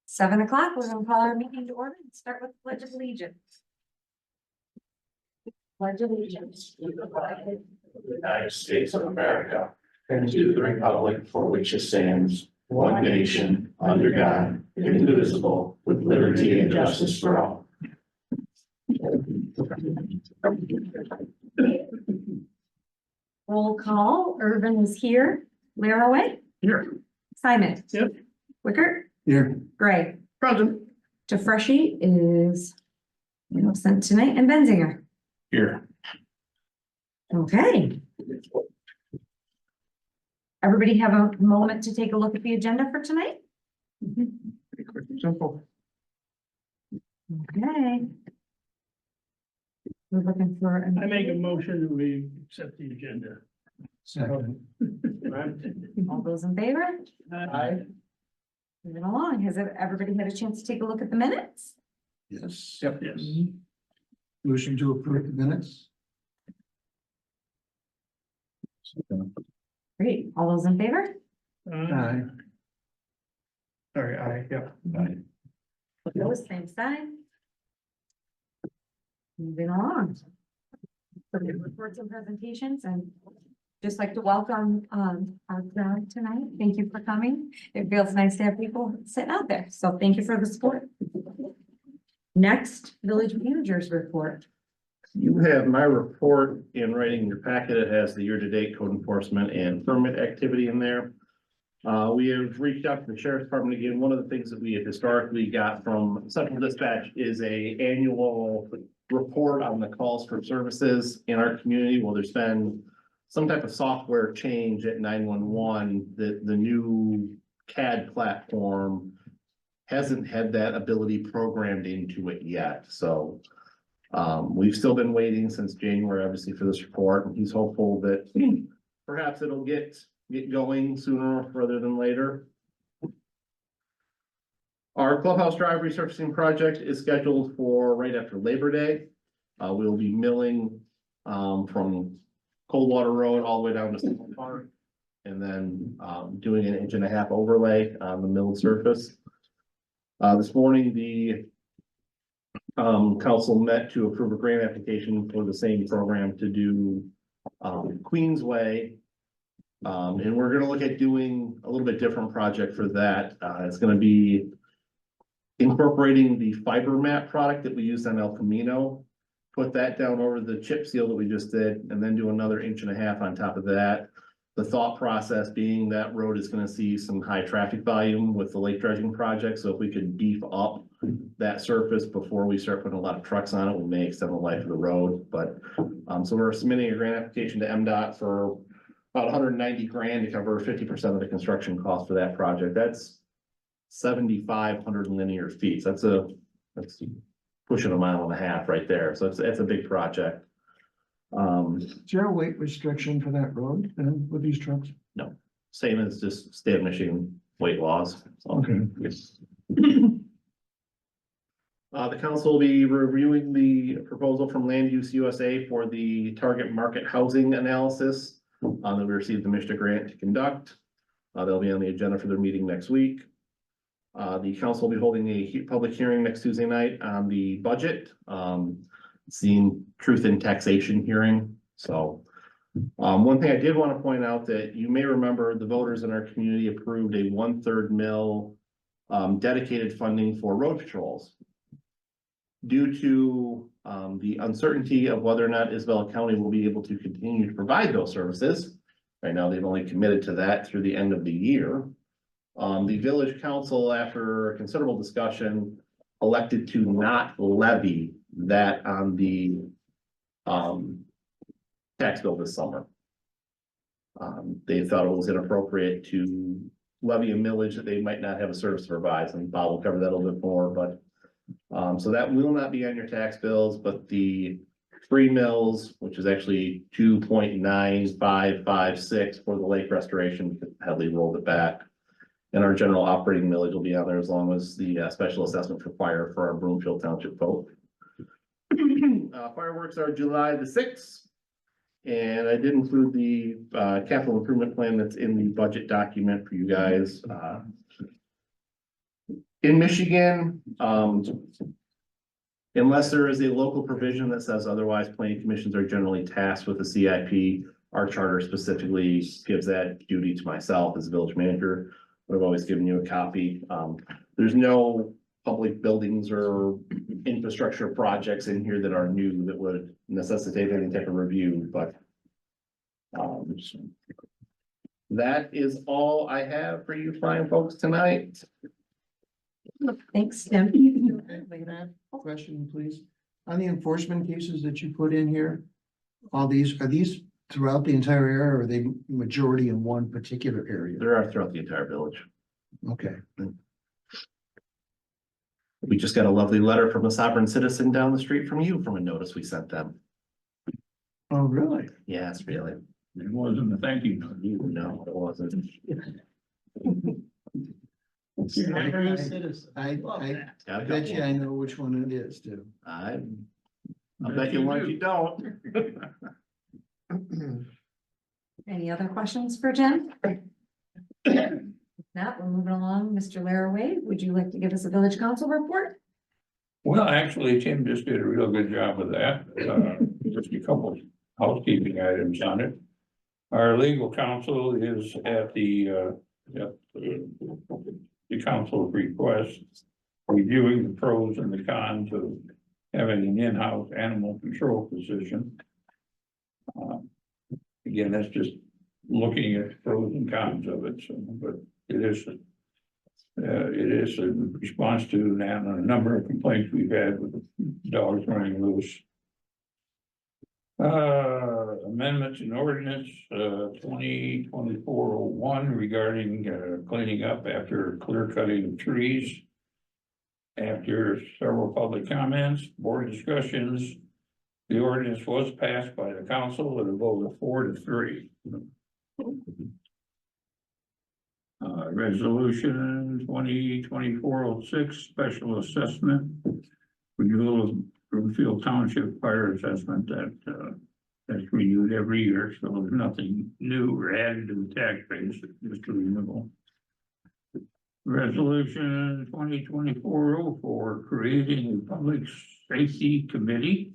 7 o'clock, we're gonna call our meeting to order and start with the Pledge of Allegiance. Pledge of Allegiance. To the flag of the United States of America, and to the republic for which it stands, one nation, under God, indivisible, with liberty and justice for all. Roll call, Irvin is here, Laraway, Here. Simon. Yep. Wickert, Here. Gray. Present. DeFreshie is absent tonight, and Benzinger. Here. Okay. Everybody have a moment to take a look at the agenda for tonight? Pretty quick and simple. Okay. We're looking for. I make a motion that we accept the agenda. Second. All those in favor? Aye. Moving along, has everybody had a chance to take a look at the minutes? Yes. Yep. Yes. Motion to approve the minutes. Great, all those in favor? Aye. Sorry, yep. Aye. Opposed, same sign. Moving along. For the reports and presentations, and just like to welcome our crowd tonight. Thank you for coming. It feels nice to have people sitting out there, so thank you for the support. Next, village managers report. You have my report in writing in your packet. It has the year-to-date code enforcement and permit activity in there. We have reached out to the sheriff's department again. One of the things that we have historically got from Central Dispatch is a annual report on the calls for services in our community. Well, there's been some type of software change at 911, the new CAD platform hasn't had that ability programmed into it yet. So we've still been waiting since January, obviously, for this report, and he's hopeful that perhaps it'll get going sooner rather than later. Our clubhouse drive resurfacing project is scheduled for right after Labor Day. We'll be milling from Coldwater Road all the way down to Central Park, and then doing an 1.5 inch overlay on the milled surface. This morning, the council met to approve a grant application for the same program to do Queensway. And we're gonna look at doing a little bit different project for that. It's gonna be incorporating the fiber mat product that we used on El Camino. Put that down over the chip seal that we just did, and then do another 1.5 inch on top of that. The thought process being that road is gonna see some high traffic volume with the lake dredging project, so if we could beef up that surface before we start putting a lot of trucks on it, we may extend the life of the road, but, so we're submitting a grant application to MDOT for about 190 grand to cover 50% of the construction cost for that project. That's 7,500 linear feet. So that's pushing 1.5 miles right there. So it's a big project. Is there a weight restriction for that road with these trucks? Same as just state of Michigan weight laws. So, Okay. The council will be reviewing the proposal from Land Use USA for the target market housing analysis that we received the Michigan grant to conduct. They'll be on the agenda for their meeting next week. The council will be holding a public hearing next Tuesday night on the budget, seeing truth in taxation hearing. So one thing I did want to point out that you may remember the voters in our community approved a 1/3 mil dedicated funding for road patrols. Due to the uncertainty of whether or not Isabella County will be able to continue to provide those services. Right now, they've only committed to that through the end of the year. The village council, after considerable discussion, elected to not levy that on the tax bill this summer. They thought it was inappropriate to levy a millage that they might not have a service to provide, and Bob will cover that a little bit more, but so that will not be on your tax bills, but the free mills, which is actually 2.9556 for the lake restoration, Headley rolled it back. And our general operating millage will be on there as long as the special assessments required for our Broomfield Township vote. Fireworks are July the 6th. And I did include the capital improvement plan that's in the budget document for you guys. In Michigan, unless there is a local provision that says otherwise, planning commissions are generally tasked with a CIP. Our charter specifically gives that duty to myself as village manager. I've always given you a copy. There's no public buildings or infrastructure projects in here that are new that would necessitate any type of review, but that is all I have for you fine folks tonight. Thanks, Tim. Question, please. On the enforcement cases that you put in here, are these throughout the entire area or are they majority in one particular area? There are throughout the entire village. Okay. We just got a lovely letter from a sovereign citizen down the street from you from a notice we sent them. Oh, really? Yes, really. It wasn't a thank you. note. No, it wasn't. I Got a bet you couple. I know which one it is too. I bet you one you don't. Any other questions for Jen? If not, we're moving along. Mr. Laraway, would you like to give us a village council report? Well, actually, Tim just did a real good job with that. Just a couple housekeeping items on it. Our legal counsel is at the council's request, reviewing the pros and the cons of having an in-house animal control position. Again, that's just looking at the pros and cons of it, so, but it is a response to a number of complaints we've had with dogs running loose. Amendments in ordinance, 2024-01 regarding, cleaning up after clear cutting of trees. After several public comments, board discussions, the ordinance was passed by the council with a vote of 4-3. Resolution 2024-06, special assessment. Renewal of Broomfield Township fire assessment that's renewed every year, so there's nothing new or added to the tax base, just a renewal. Resolution 2024-04, creating a public safety committee.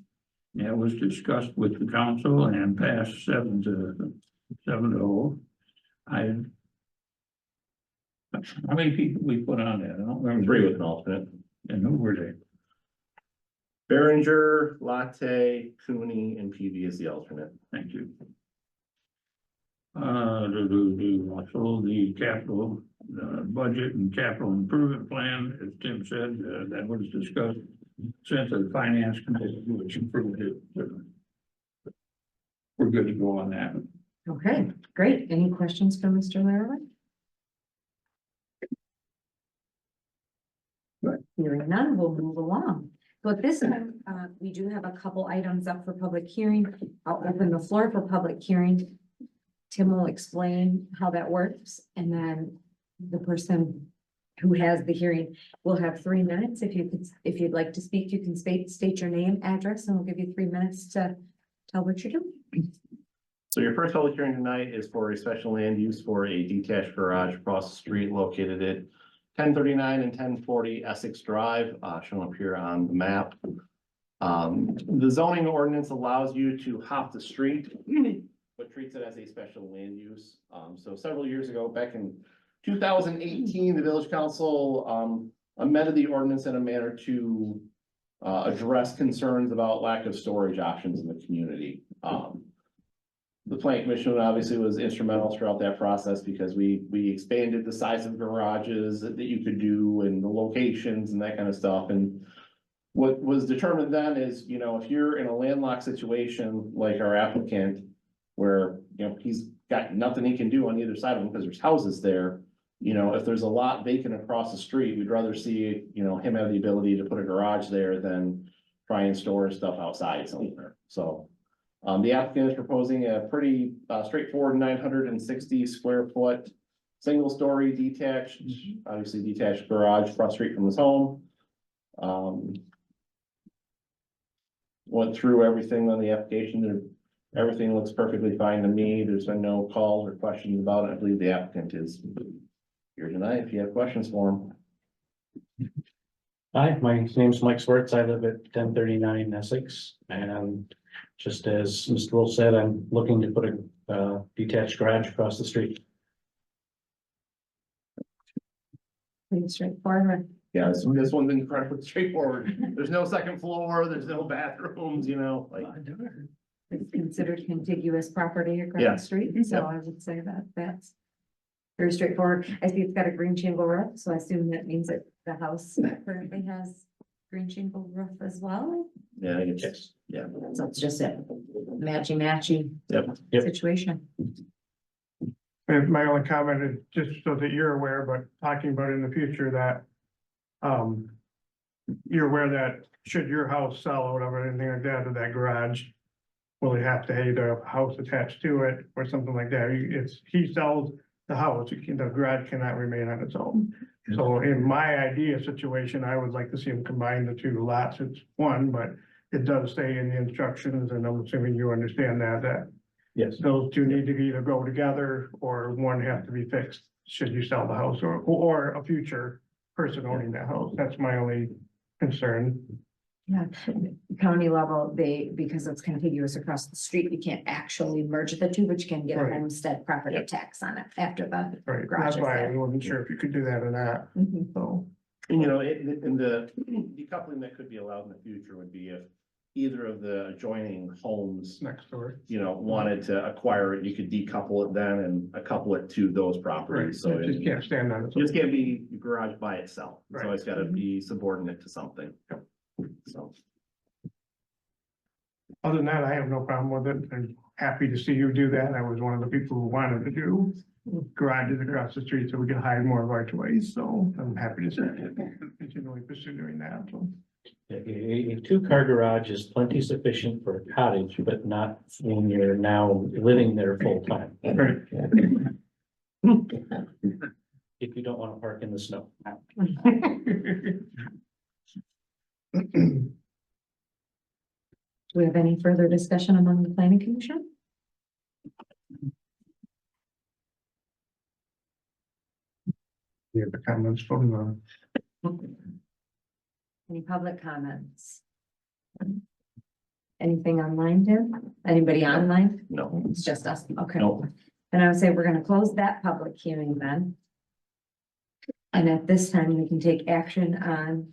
That was discussed with the council and passed 7-0. How many people we put on that? I don't remember. 3 with an alternate. And who were they? Behringer, Latte, Cooney, and PV is the alternate. Thank you. Also the capital, budget and capital improvement plan, as Tim said, that was discussed. Sent to the finance committee, which improved it. We're good to go on that. Okay, great. Any questions for Mr. Laraway? Hearing none, we'll move along. So at this time, we do have a couple items up for public hearing. I'll open the floor for public hearing. Tim will explain how that works, and then the person who has the hearing will have 3 minutes. If you'd like to speak, you can state your name, address, and we'll give you 3 minutes to tell what you're doing. So your first public hearing tonight is for a special land use for a detached garage across the street located at 1039 and 1040 Essex Drive, shown up here on the map. The zoning ordinance allows you to hop the street, but treats it as a special land use. So several years ago, back in 2018, the village council amended the ordinance in a manner to address concerns about lack of storage options in the community. The planning commission obviously was instrumental throughout that process because we expanded the size of garages that you could do and the locations and that kind of stuff. And what was determined then is, you know, if you're in a landlocked situation like our applicant, where, you know, he's got nothing he can do on either side of him because there's houses there. You know, if there's a lot vacant across the street, we'd rather see, you know, him have the ability to put a garage there than try and store stuff outside somewhere. So the applicant is proposing a pretty straightforward 960 square foot, single story detached, obviously detached garage across the street from his home. Went through everything on the application. Everything looks perfectly fine to me. There's been no calls or questions about it. I believe the applicant is here tonight if you have questions for him. Hi, my name's Mike Swartz. I live at 1039 Essex, and just as Mr. Wolf said, I'm looking to put a detached garage across the street. Pretty straightforward. Yeah, this one's incredibly straightforward. There's no second floor, there's no bathrooms, you know, like. It's considered contiguous property across Yeah. the street, so I would say that that's very straightforward. I see it's got a green shingle roof, so I assume that means that the house currently has green shingle roof as well. Yeah, I think it's, yeah. So it's just a matchy Yep. Yep. situation. And my only comment is just so that you're aware, but talking about in the future that, you're aware that should your house sell or whatever, anything like that, or that garage, will he have to have a house attached to it or something like that? He sells the house, the garage cannot remain on its own. So in my idea situation, I would like to see him combine the two lots. It's one, but it does say in the instructions, and I'm assuming you understand that Yes. those two need to either go together or one has to be fixed, should you sell the house or a future person owning that house. That's my only concern. Yeah, county level, because it's contiguous across the street, you can't actually merge the two, but you can get a Right. homestead property Yep. tax on it after the. Right, Garage that's is why I there. wasn't sure if you could do that or not, Mhm. so. And you know, in the decoupling that could be allowed in the future would be if either of the adjoining homes, Next door. you know, wanted to acquire it, you could decouple it then and couple it to those Right, properties. so So it it just can't stand on its just own. can't be your garage by itself. It's Right. always gotta be subordinate to something. So. Other than that, I have no problem with it. I'm happy to see you do that. I was one of the people who wanted to do garages across the street so we can hide more of our toys, so I'm happy to see you continually pursue doing that, so. A two-car garage is plenty sufficient for a cottage, but not when you're now living there full time. Right. If you don't want to park in the snow. Do we have any further discussion among the planning commission? We have the comments from Any public comments? Anything online, Tim? Anybody online? No, It's just us, okay. no, And I would say we're gonna close that public hearing then. And at this time, we can take action on,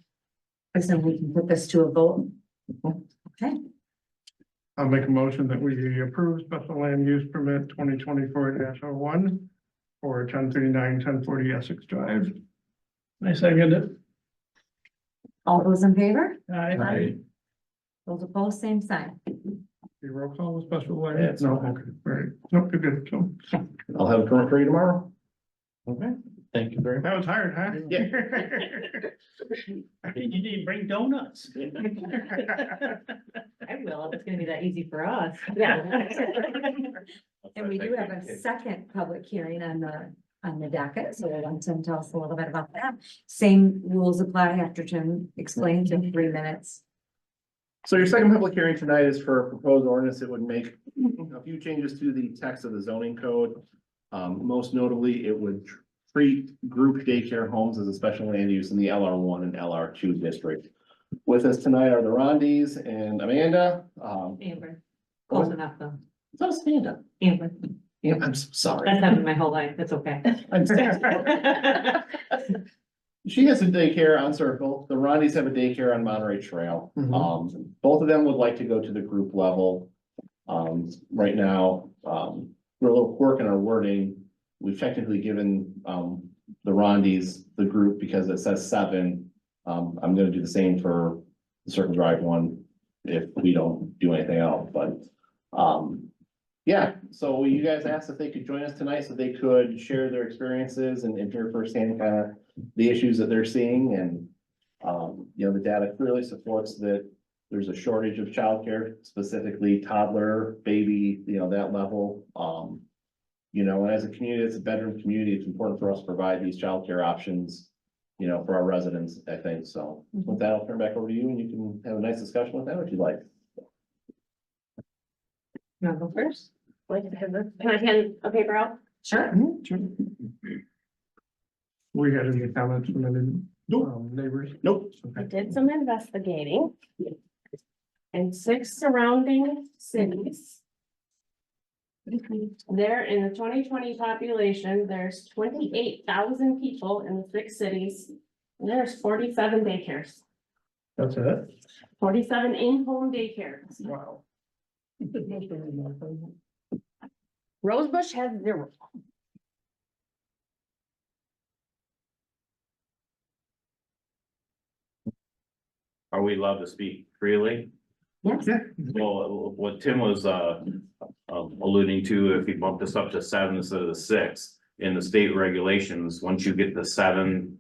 so we can put this to a vote. Okay, I'll make a motion that we approve special land use permit 2024-01 for 1039-1040 Essex Drive. I second it. all those in favor? Aye. Those opposed, same sign. You roll call with special land? Yeah, it's No, fine. okay, right. Nope, you're good. So, I'll have a permit for you tomorrow. Okay, thank you very much. that was hard, huh? Yeah. You didn't bring donuts. I will, if it's gonna be that easy for us. Yeah. And we do have a second public hearing on the docket, so we'll let Tim tell us a little bit about that. Same rules apply after Tim explains in 3 minutes. So your second public hearing tonight is for a proposed ordinance that would make a few changes to the text of the zoning code. Most notably, it would treat group daycare homes as a special land use in the LR1 and LR2 district. With us tonight are the Rondis and Amanda. Amber, close enough though. It's not Amanda. Amber, Yeah, I'm so sorry. that's happened my whole life, it's okay. I'm sorry. She has a daycare on Circle. The Rondis have a daycare on Monterey Trail. Mhm. Both of them would like to go to the group level. Right now, we're a little quirk in our wording. We've technically given, the Rondis the group because it says 7. I'm gonna do the same for the Circle Drive one if we don't do anything else, but, yeah, so you guys asked if they could join us tonight so they could share their experiences and hear firsthand kind of the issues that they're seeing and, you know, the data clearly supports that there's a shortage of childcare, specifically toddler, baby, you know, that level. You know, and as a community, it's a bedroom community. It's important for us to provide these childcare options, you know, for our residents, I think. So with that, I'll turn back over to you and you can have a nice discussion with them if you'd like. You wanna go first? Can I hand a paper out? Sure. We had any comments from any Neighbors? Nope. I did some investigating. In 6 surrounding cities. There in the 2020 population, there's 28,000 people in the 6 cities. And there's 47 daycares, That's it? 47 in-home daycares. Wow. Rosebush has 0. Are we allowed to speak freely? Yes. Well, what Tim was alluding to, if he bumped this up to 7 instead of the 6, in the state regulations, once you get to 7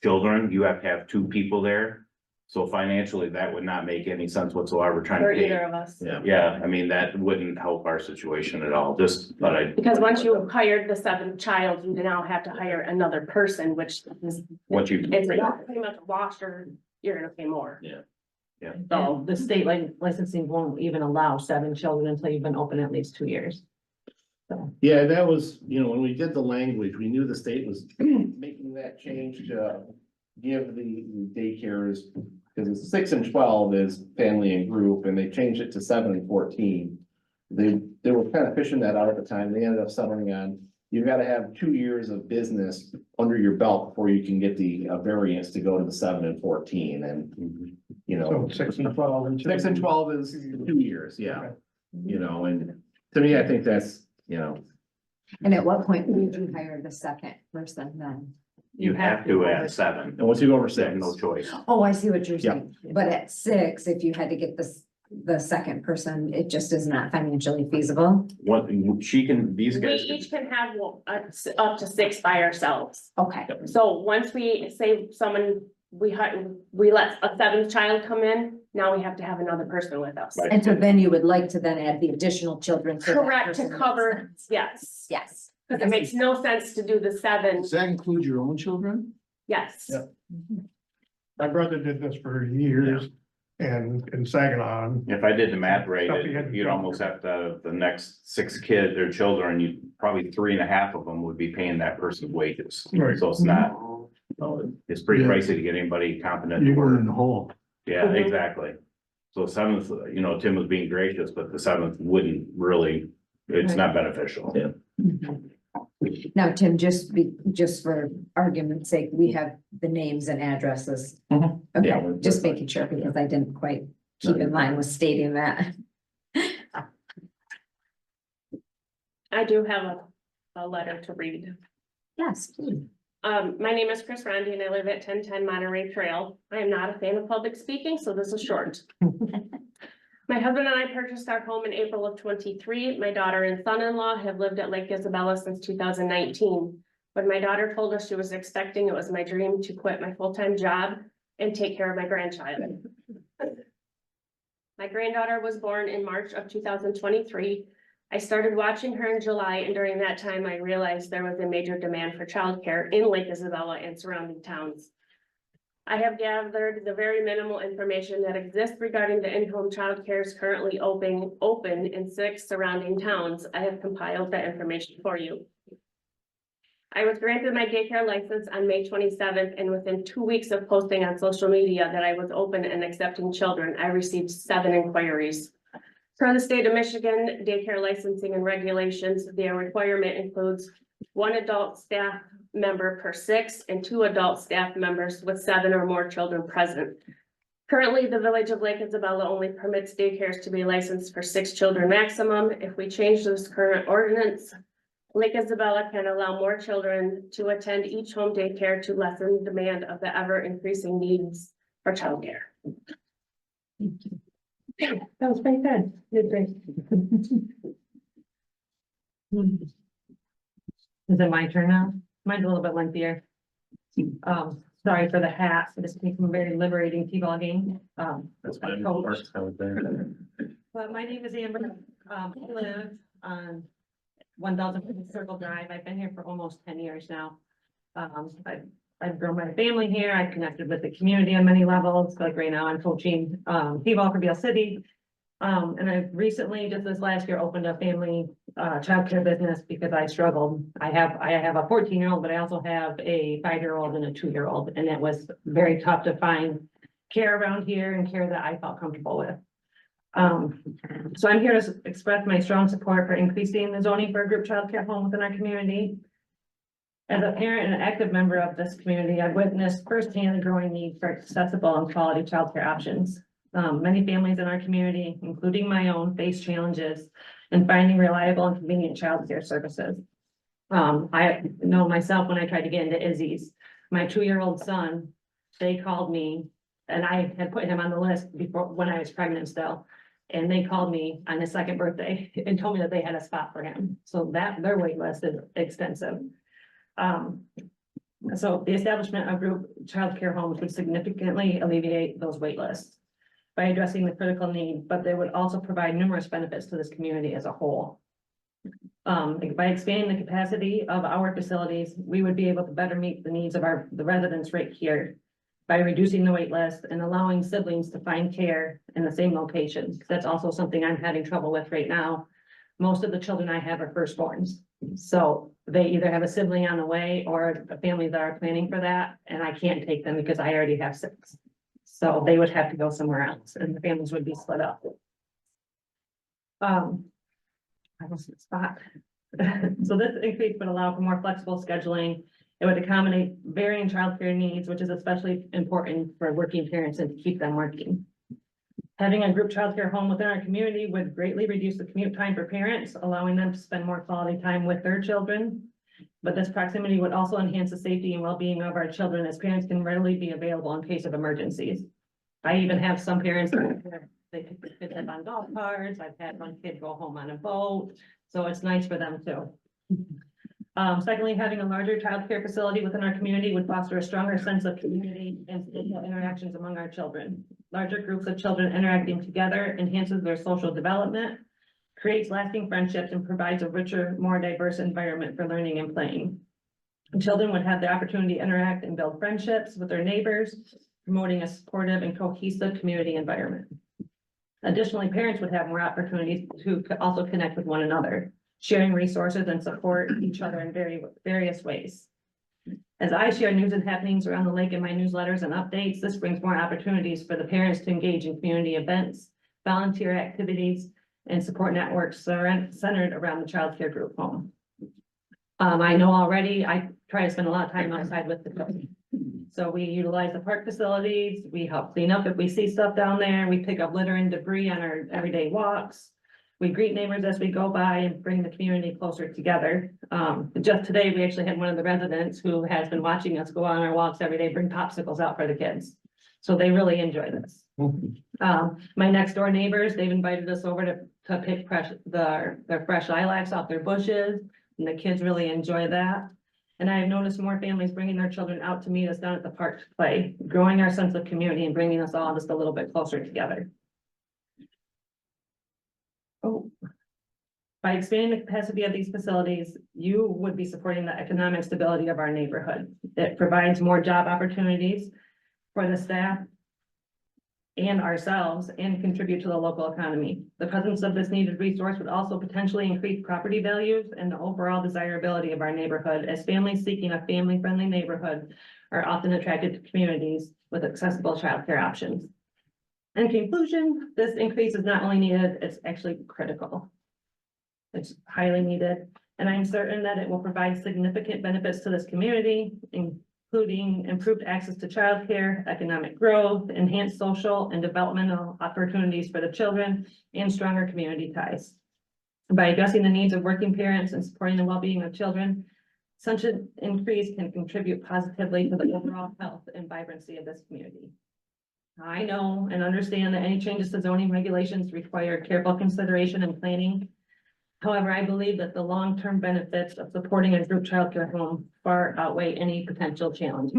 children, you have to have 2 people there. So financially, that would not make any sense whatsoever trying For to either pay. of us. Yeah, I mean, that wouldn't help our situation at all, just thought I. Because once you have hired the 7th child, you now have to hire another person, which is, What you. it's like pretty much a washer, you're gonna pay more. So the state licensing won't even allow 7 children until you've been open at least 2 years. Yeah, that was, when we did the language, we knew the state was making that change to give the daycares. Because it's 6 and 12 is family and group, and they changed it to 7 and 14. They were kind of fishing that out at the time. They ended up settling on, you've got to have 2 years of business under your belt before you can get the variance to go to the 7 and 14, and, So 6 and 12 and 6 and 12 is 2 years, yeah. And to me, I think that's, And at what point would you hire the second person then? You have to at 7. and once you go over You have 6. no choice. Oh, I see what you're Yeah. saying. But at 6, if you had to get the second person, it just is not financially feasible. What, she can, these We guys. can- each can have up to 6 by ourselves. Okay. So once we say someone, we let a 7th child come in, now we have to have another person with us. Right. And so then you would like to then add the additional children. so that Correct, to person makes cover, sense. yes, Yes. because it makes no sense to do the 7, Does that include your own children? yes. Yeah. My brother did this for years and in Saginaw. If I did the math right, Stuff you had to you'd do. almost have to, the next 6 kids or children, you probably 3.5 of them would be paying that person's wages. Right. So it's not, it's pretty Yeah. pricey to get anybody competent to You're going work. in the hole. Yeah, Mhm. exactly. So 7th, Tim was being gracious, but the 7th wouldn't really, it's not beneficial. Yeah. Now, Tim, just for argument's sake, we have the names and addresses. Mhm. Yeah, Okay, we're- just making sure because I didn't quite keep in line with stating that. I do have a letter to read. Yes, please. My name is Chris Rondi and I live at 1010 Monterey Trail. I am not a fan of public speaking, so this is short. My husband and I purchased our home in April of 23. My daughter and son-in-law have lived at Lake Isabella since 2019. When my daughter told us she was expecting, it was my dream to quit my full-time job and take care of my grandchild. My granddaughter was born in March of 2023. I started watching her in July, and during that time, I realized there was a major demand for childcare in Lake Isabella and surrounding towns. I have gathered the very minimal information that exists regarding the in-home childcare is currently open in 6 surrounding towns. I have compiled that information for you. I was granted my daycare license on May 27th, and within 2 weeks of posting on social media that I was open and accepting children, I received 7 inquiries. Per the state of Michigan daycare licensing and regulations, the requirement includes 1 adult staff member per 6 and 2 adult staff members with 7 or more children present. Currently, the village of Lake Isabella only permits daycares to be licensed for 6 children maximum. If we change this current ordinance, Lake Isabella can allow more children to attend each home daycare to lessen the demand of the ever increasing needs for childcare. That was pretty good. You did great. Is it my turn now? Mine's a little bit lengthier. Sorry for the hat, this makes me very liberating T-ball game. That's my fine. coach. Parks out there. But my name is Amber. I live on 1000 Circle Drive. I've been here for almost 10 years now. I've grown my family here. I've connected with the community on many levels. Like right now, I'm coaching T-ball for Beale City. And I've recently, just this last year, opened a family childcare business because I struggled. I have a 14-year-old, but I also have a 5-year-old and a 2-year-old, and it was very tough to find care around here and care that I felt comfortable with. So I'm here to express my strong support for increasing the zoning for a group childcare home within our community. As a parent and an active member of this community, I've witnessed firsthand the growing need for accessible and quality childcare options. Many families in our community, including my own, face challenges in finding reliable and convenient childcare services. I know myself when I tried to get into Izzy's, my 2-year-old son, they called me, and I had put him on the list before, when I was pregnant still. And they called me on his 2nd birthday and told me that they had a spot for him. So that their wait list is extensive. So the establishment of group childcare homes would significantly alleviate those wait lists by addressing the critical need, but they would also provide numerous benefits to this community as a whole. By expanding the capacity of our facilities, we would be able to better meet the needs of the residents right here by reducing the wait list and allowing siblings to find care in the same location. That's also something I'm having trouble with right now. Most of the children I have are firstborns. So they either have a sibling on the way or a family that are planning for that, and I can't take them because I already have 6. So they would have to go somewhere else and the families would be split up. I lost the spot. So this increase would allow for more flexible scheduling. It would accommodate varying childcare needs, which is especially important for working parents and to keep them working. Having a group childcare home within our community would greatly reduce the commute time for parents, allowing them to spend more quality time with their children. But this proximity would also enhance the safety and well-being of our children, as parents can readily be available in case of emergencies. I even have some parents, they pick their kids up on golf carts. I've had one kid go home on a boat, so it's nice for them too. Secondly, having a larger childcare facility within our community would foster a stronger sense of community and social interactions among our children. Larger groups of children interacting together enhances their social development, creates lasting friendships, and provides a richer, more diverse environment for learning and playing. Children would have the opportunity to interact and build friendships with their neighbors, promoting a supportive and cohesive community environment. Additionally, parents would have more opportunities to also connect with one another, sharing resources and support each other in various ways. As I share news and happenings around the lake in my newsletters and updates, this brings more opportunities for the parents to engage in community events, volunteer activities, and support networks centered around the child care group home. I know already, I try to spend a lot of time outside with the children. So we utilize the park facilities, we help clean up if we see stuff down there, we pick up litter and debris on our everyday walks. We greet neighbors as we go by and bring the community closer together. Just today, we actually had one of the residents who has been watching us go on our walks every day, bring popsicles out for the kids. So they really enjoy this. My next door neighbors, they've invited us over to pick their fresh lilacs off their bushes, and the kids really enjoy that. And I have noticed more families bringing their children out to meet us down at the park to play, growing our sense of community and bringing us all just a little bit closer together. By expanding the capacity of these facilities, you would be supporting the economic stability of our neighborhood. It provides more job opportunities for the staff and ourselves and contribute to the local economy. The presence of this needed resource would also potentially increase property values and the overall desirability of our neighborhood, as families seeking a family-friendly neighborhood are often attracted to communities with accessible childcare options. In conclusion, this increase is not only needed, it's actually critical. It's highly needed, and I'm certain that it will provide significant benefits to this community, including improved access to childcare, economic growth, enhanced social and developmental opportunities for the children, and stronger community ties. By addressing the needs of working parents and supporting the well-being of children, such an increase can contribute positively to the overall health and vibrancy of this community. I know and understand that any changes to zoning regulations require careful consideration and planning. However, I believe that the long-term benefits of supporting a group childcare home far outweigh any potential challenge.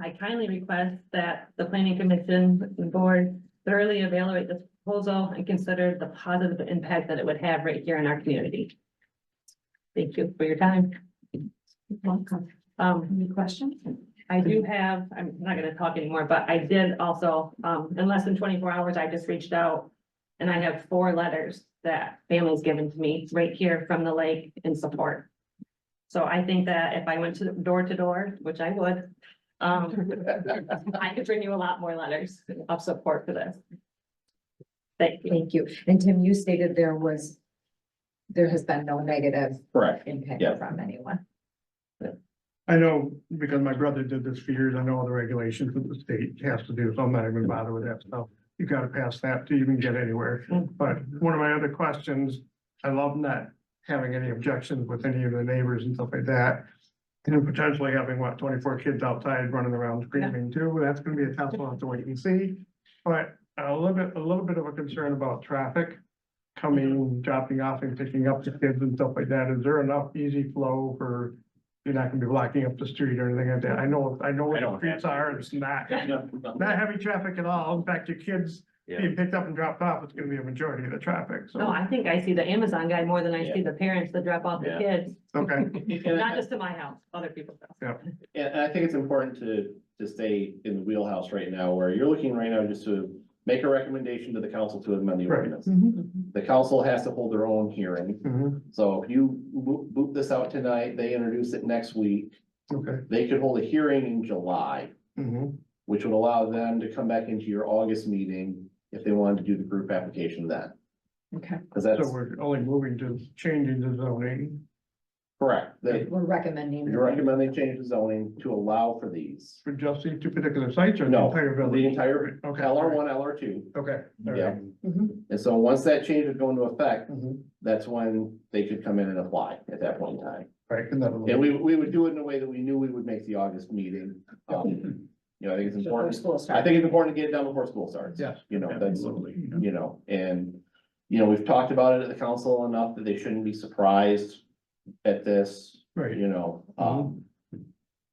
I kindly request that the Planning Commission and Board thoroughly evaluate this proposal and consider the positive impact that it would have right here in our community. Thank you for your time. Welcome. Any questions? I do have, I'm not gonna talk anymore, but I did also, in less than 24 hours, I just reached out And I have 4 letters that families given to me right here from the lake in support. So I think that if I went to door, which I would, I could bring you a lot more letters of support for this. Thank you. Thank you. And Tim, you stated there has been no negative Correct. impact Yeah. from anyone. I know because my brother did this for years, I know all the regulations that the state has to do, so I'm not even bothered with that stuff. You gotta pass that to even get anywhere. But one of my other questions, I love not having any objections with any of the neighbors and stuff like that. And potentially having 24 kids outside running around screaming too, that's gonna be a tough one to wait and see. But a little bit of a concern about traffic coming, dropping off and picking up the kids and stuff like that. Is there enough easy flow for, you're not gonna be blocking up the street or anything like that? I know where the don't streets have- are, it's not heavy traffic at all. In fact, your kids Yeah. being picked up and dropped off, it's gonna be a majority of the traffic, so. No, I think I see the Amazon guy more than I see Yeah. the parents that drop off the Yeah. kids, Okay, not just to my house, other people's house. And I think it's important to stay in the wheelhouse right now, where you're looking right now just to make a recommendation to the council to amend the Right. ordinance. Mm-hmm. The council has to hold their own hearing, Mhm. so if you boot this out tonight, they introduce it next week. Okay. They could hold a hearing in July, Mhm. which would allow them to come back into your August meeting if they wanted to do the group application then. Okay. Because that's So we're only moving to changing the zoning. correct. We're recommending. You're recommending change the zoning to allow for these. For just these 2 particular sites or the No, entire village? the entire Okay. LR1, LR2. Okay. all Yeah. right. Mhm. And so once that change would go into effect, Mhm. that's when they could come in and apply at that point in time. Right, and that'll- And we would do it in a way that we knew we would make the August meeting. You know, I think it's important. I think it's important to get it done before school starts. Yes. You know, that's, Absolutely. you know, and, you know, we've talked about it at the council enough that they shouldn't be surprised at this, Right. you know,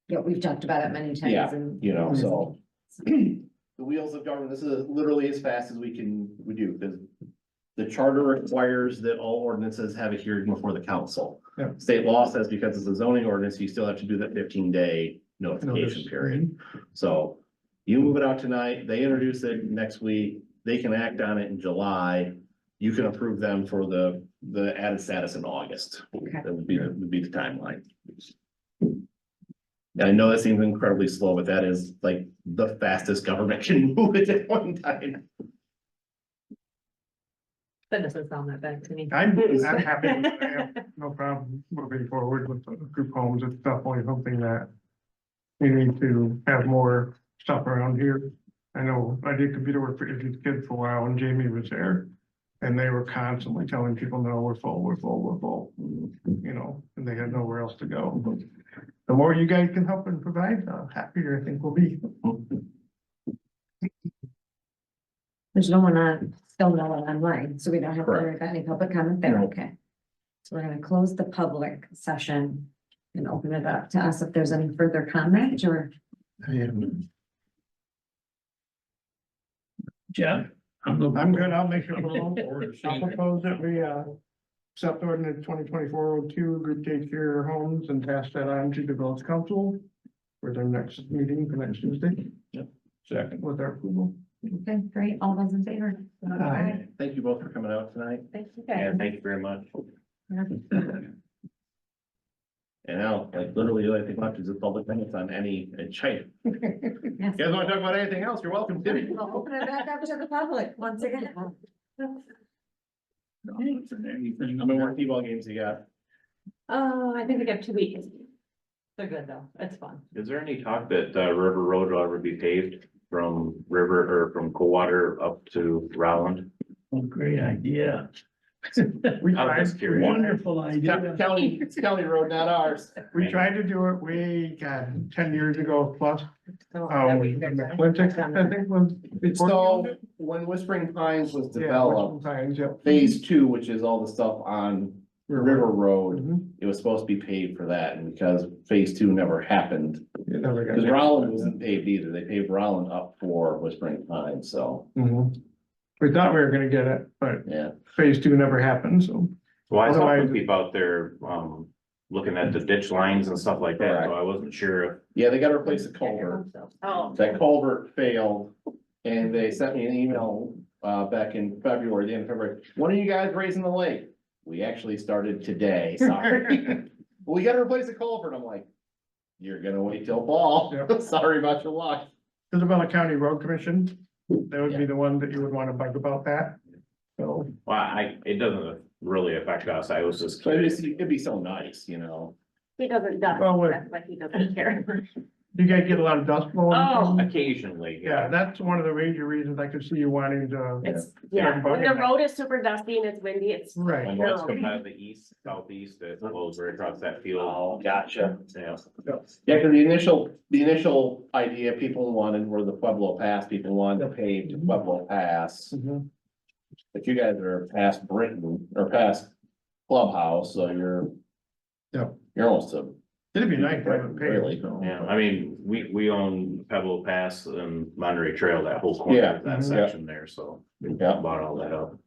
Yeah, we've talked about it many Yeah, times and. you know, so. The wheels of government, this is literally as fast as we do, because the charter requires that all ordinances have a hearing before the council. Yeah. State law says because it's a zoning ordinance, you still have to do that 15-day notification Notice. period. So you move it out tonight, they introduce it next week, they can act on it in July. You can approve them for the added status in August. Okay. That would be the timeline. And I know that seems incredibly slow, but that is like the fastest government can move it at one time. That doesn't sound that bad to me. I'm happy with it. I have no problem moving forward with the group homes. It's definitely something that we need to have more stuff around here. I know I did computer work for Izzy's kids for a while when Jamie was there. And they were constantly telling people, no, we're full, we're full, we're full, you know, and they had nowhere else to go. But the more you guys can help and provide, the happier I think we'll be. There's no one still no one online, so we don't have to worry Correct. about any public comment there, okay. So we're gonna close the public session and open it up to us if there's any further comment or. Jeff? I'm I'm good, I'll make it. Forward to I'll seeing it. propose that we, accept ordinance 2024-02 group daycare homes and pass that on to the village council for their next meeting for next Tuesday. Second. With their approval. Okay, great, all those in favor? Aye. Thank you both for coming out tonight. Thank you Yeah, guys. thank you very much. And now, like literally, I think left is the public minutes on any, China. Yes. You guys wanna talk about anything else? You're welcome to. We'll open it back up to the public once again. Anything? How many more T-ball games you got? Oh, I think we got 2 weeks. They're good though. It's fun. Is there any talk that River Road will ever be paved from River or from Coldwater up to Rowland? Oh, great idea. We I was tried, just curious. Wonderful idea. County, it's county road, not ours. we tried to do it way, God, 10 years ago plus. So, McClintock, I think was. before- So when Whispering Pines was Yeah, developed, Times, yep. phase 2, which is all the stuff on River Road, Mhm. it was supposed to be paved for that, and because phase 2 never happened. It never got Because there. Rolland wasn't paved either, they paved Rolland up for Whispering Pines, so, Mhm. We thought we were gonna get it, but yeah. phase 2 never happened, so. Well, I saw Otherwise- some people out there, looking at the ditch lines and stuff like that, so I wasn't sure if. Yeah, they gotta replace the culvert. Oh. That culvert failed, and they sent me an email back in February, the end of February, when are you guys raising the lake? We actually started today, sorry. We gotta replace the culvert. I'm like, you're gonna wait till fall. Yep. Sorry about your luck. Isabella County Road Commission, that would be the one that you would want to bug about that. So, Well, it doesn't really affect us. I was just So curious. it'd be so nice, you know? He doesn't dust, Well, wait. that's why he doesn't care. you guys get a lot of dust blowing? Oh. Occasionally, Yeah, that's one of the major reasons I could see you wanting to, It's, yeah, when the road is super dusty and it's windy, it's, right. When it's come out of the east, southeast, it blows right across that field. Oh, gotcha. Yeah. Yeah, cause the initial idea people wanted were the Pueblo Pass, people wanted to pave to Pueblo Pass. Mhm. But you guys are past Britain or past Clubhouse, so you're. Yep. You're almost a. It'd be nice to have it Really? paved, so. Yeah, I mean, we own Pebble Pass and Monterey Trail, that whole corner Yeah. of that Mhm. section there, so. We Yeah. bought all that up.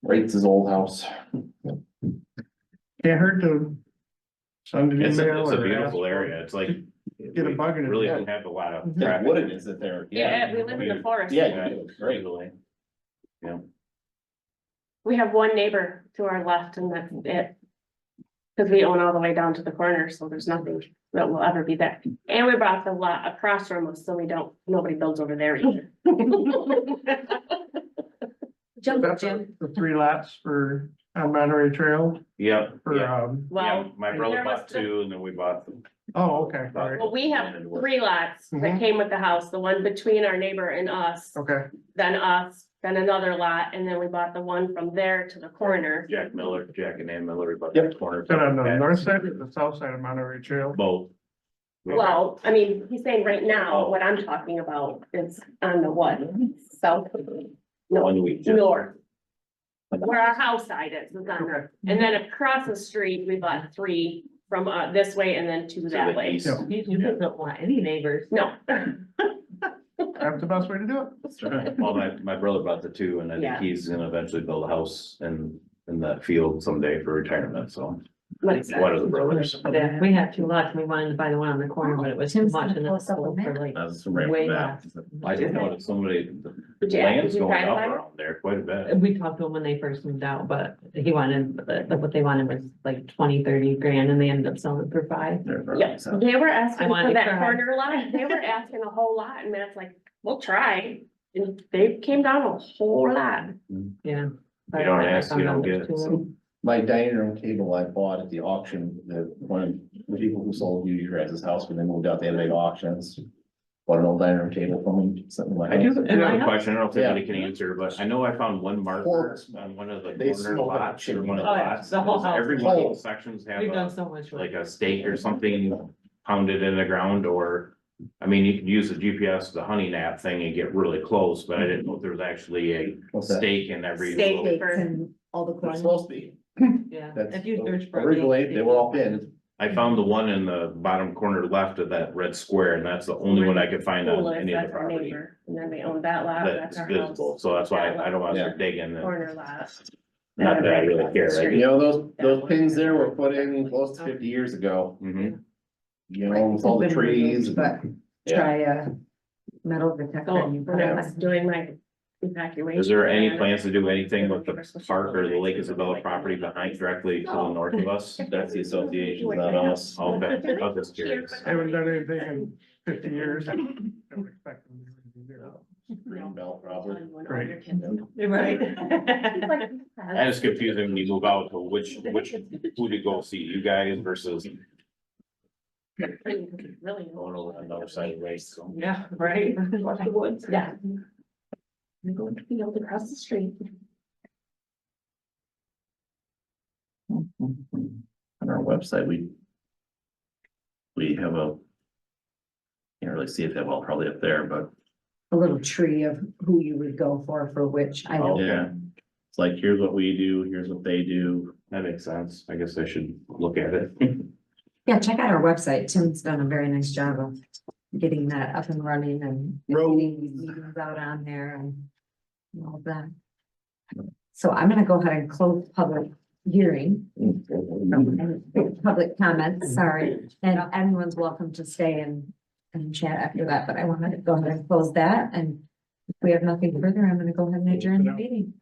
Rates his old house. Can't hurt to send an It's a, email it's a or beautiful ask. area. It's like. Get a we bug in it. Really Yeah. don't have a lot of Mhm. It's traffic. wooded, is it there? yeah, we live in the forest. Yeah, you do. Great. Usually. Yeah. We have one neighbor to our left and that's it. Cause we own all the way down to the corner, so there's nothing that will ever be there. And we bought the lot across from us, so nobody builds over there either. Jungle That's Jim. the 3 lots for, on Monterey Trail Yep. for, Yeah. um, Yeah, Well, my brother there was bought 2 and then we bought. oh, okay, all right, well, we have 3 lots that Mhm. came with the house, the one between our neighbor and us, okay. then us, then another lot, and then we bought the one from there to the corner. Jack and Ann Miller, we bought Yep. that corner. Is that on the north side or the south side of Monterey Trail? Both. Well, I mean, he's saying right now, what I'm talking about is on the what, south, no, One week. north. Where our house side is on there, and then across the street, we bought 3 from this way and then 2 that way. Yeah. You don't want any neighbors. No, That's the best way to do it. That's right. Well, my brother bought the 2 and I Yeah. think he's gonna eventually build a house in that field someday for retirement, so. makes sense. One of the brothers. Yeah, we have 2 lots, we wanted to buy the one on the corner, but it was too Tim's much gonna and pull it's us up sold on for that. like That's some random way map. less. I didn't notice somebody, the Yeah, land's did you going try to up buy it? around there quite a bit. We talked to him when they first moved out, but he wanted, what they wanted was like 20-30 grand and they ended up selling it for 5. Yeah, they were I asking wanted for to that try. corner lot, they were asking a whole lot, and Matt's like, we'll try. And they came down a whole lot. Yeah. You don't ask, you don't get. So. My dining room table I bought at the auction, one of the people who sold you your guys' house when they moved out, they had big auctions. Bought an old dining room table from them, something like. I do And I have a have- question. I don't know if Yeah. anybody can answer, but I know I found one marker on one of the They corner smoked like a lots or chicken. one of the Oh, yeah, lots. the whole house. Every one of those sections have We've done a, so much. work. like a stake or something pounded in the ground or. I mean, you could use the GPS, the honey nap thing and get really close, but I didn't know if there was actually a What's that? stake in every. Stake. little- Stakes and all the It's corners. supposed to be. Yeah, That's if you search for. it, originally, you'll they were all see. pinned. I found the one in the bottom corner left of that red square and that's the only one I could find Cool, on if any of the that's our property. neighbor, and then they own that lot, That's that's our house. visible, so that's why I don't want to start digging. and- Corner lot. Not that I really care. I You know, those pins there were put in close to 50 years ago, Mhm. you know, with all the trees. But Yeah. try a metal detector. So and you put when I it was on. doing my evacuation. Is there any plans to do anything with the park or the Lake Isabella property behind directly to the north of us? That's the association, not us. Okay, I'm just curious. Haven't done anything in 50 years. Don't expect them to do that. Green belt, probably. Right. You're right. And it's confusing when you move out to who to go see, you guys versus Really. going over on the other side of the lake, so. Yeah, right. The woods, yeah. I'm going to field across the street. On our website, we have a. Can't really see it that well, probably up there, but A little tree of who you would go for which I don't. yeah. It's like, here's what we do, here's what they do. That makes sense. I guess I should look at it. Yeah, check out our website. Tim's done a very nice job of getting that up and running and getting these meetings out on there and all of that. So I'm gonna go ahead and close public hearing, public comments, sorry, and everyone's welcome to stay and chat after that, but I wanted to go ahead and close that and If we have nothing further, I'm gonna go ahead and adjourn the meeting.